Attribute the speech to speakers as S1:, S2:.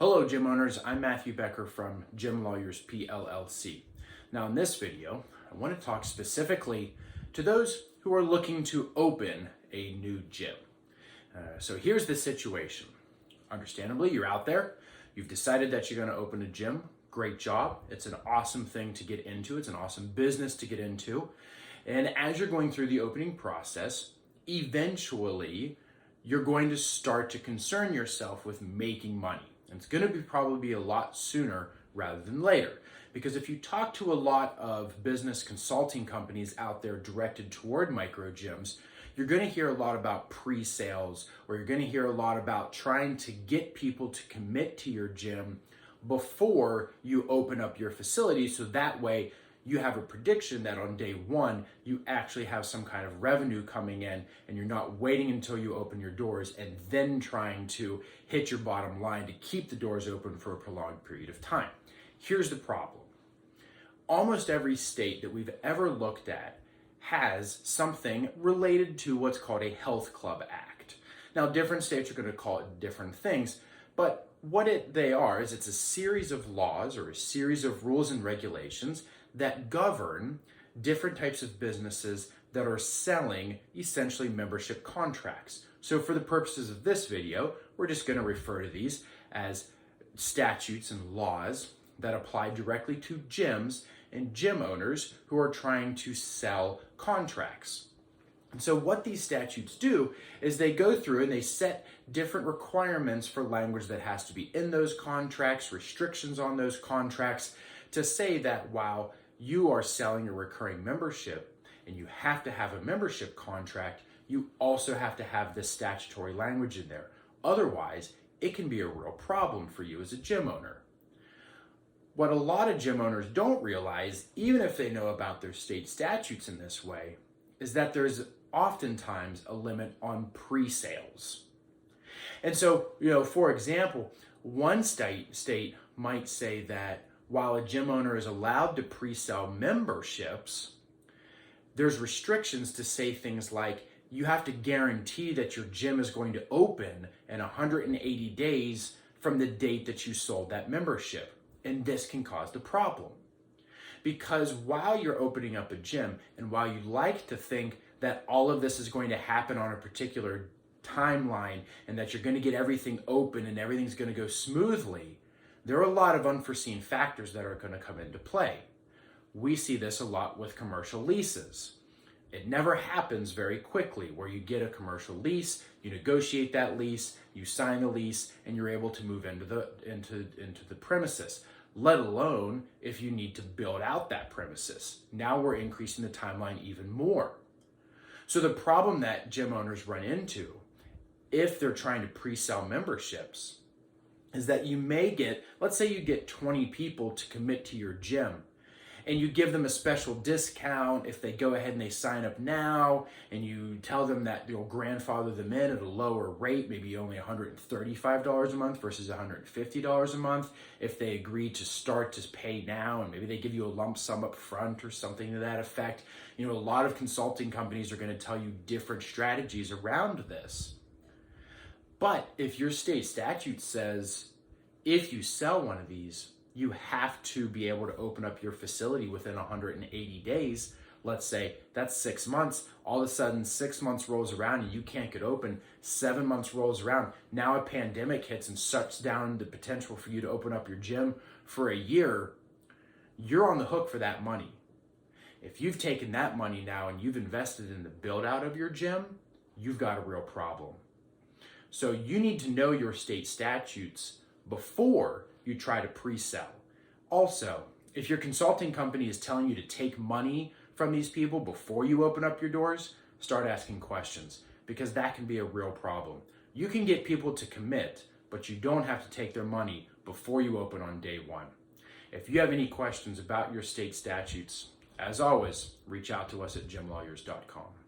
S1: Hello, gym owners. I'm Matthew Becker from Gym Lawyers PLLC. Now, in this video, I want to talk specifically to those who are looking to open a new gym. So here's the situation. Understandably, you're out there. You've decided that you're going to open a gym. Great job. It's an awesome thing to get into. It's an awesome business to get into. And as you're going through the opening process, eventually, you're going to start to concern yourself with making money. And it's going to probably be a lot sooner rather than later. Because if you talk to a lot of business consulting companies out there directed toward micro gyms, you're going to hear a lot about pre-sales, or you're going to hear a lot about trying to get people to commit to your gym before you open up your facility, so that way you have a prediction that on day one, you actually have some kind of revenue coming in, and you're not waiting until you open your doors and then trying to hit your bottom line to keep the doors open for a prolonged period of time. Here's the problem. Almost every state that we've ever looked at has something related to what's called a Health Club Act. Now, different states are going to call it different things, but what they are is it's a series of laws or a series of rules and regulations that govern different types of businesses that are selling essentially membership contracts. So for the purposes of this video, we're just going to refer to these as statutes and laws that apply directly to gyms and gym owners who are trying to sell contracts. And so what these statutes do is they go through and they set different requirements for language that has to be in those contracts, restrictions on those contracts, to say that while you are selling a recurring membership and you have to have a membership contract, you also have to have this statutory language in there. Otherwise, it can be a real problem for you as a gym owner. What a lot of gym owners don't realize, even if they know about their state statutes in this way, is that there's oftentimes a limit on pre-sales. And so, for example, one state might say that while a gym owner is allowed to pre-sell memberships, there's restrictions to say things like you have to guarantee that your gym is going to open in 180 days from the date that you sold that membership. And this can cause the problem. Because while you're opening up a gym, and while you like to think that all of this is going to happen on a particular timeline and that you're going to get everything open and everything's going to go smoothly, there are a lot of unforeseen factors that are going to come into play. We see this a lot with commercial leases. It never happens very quickly where you get a commercial lease, you negotiate that lease, you sign the lease, and you're able to move into the premises, let alone if you need to build out that premises. Now we're increasing the timeline even more. So the problem that gym owners run into if they're trying to pre-sell memberships is that you may get, let's say you get 20 people to commit to your gym, and you give them a special discount if they go ahead and they sign up now, and you tell them that you'll grandfather them in at a lower rate, maybe only $135 a month versus $150 a month, if they agree to start to pay now, and maybe they give you a lump sum up front or something to that effect. A lot of consulting companies are going to tell you different strategies around this. But if your state statute says if you sell one of these, you have to be able to open up your facility within 180 days. Let's say that's 6 months. All of a sudden, 6 months rolls around and you can't get open. 7 months rolls around. Now a pandemic hits and shuts down the potential for you to open up your gym for a year. You're on the hook for that money. If you've taken that money now and you've invested in the build out of your gym, you've got a real problem. So you need to know your state statutes before you try to pre-sell. Also, if your consulting company is telling you to take money from these people before you open up your doors, start asking questions, because that can be a real problem. You can get people to commit, but you don't have to take their money before you open on day one. If you have any questions about your state statutes, as always, reach out to us at gymlawyers.com.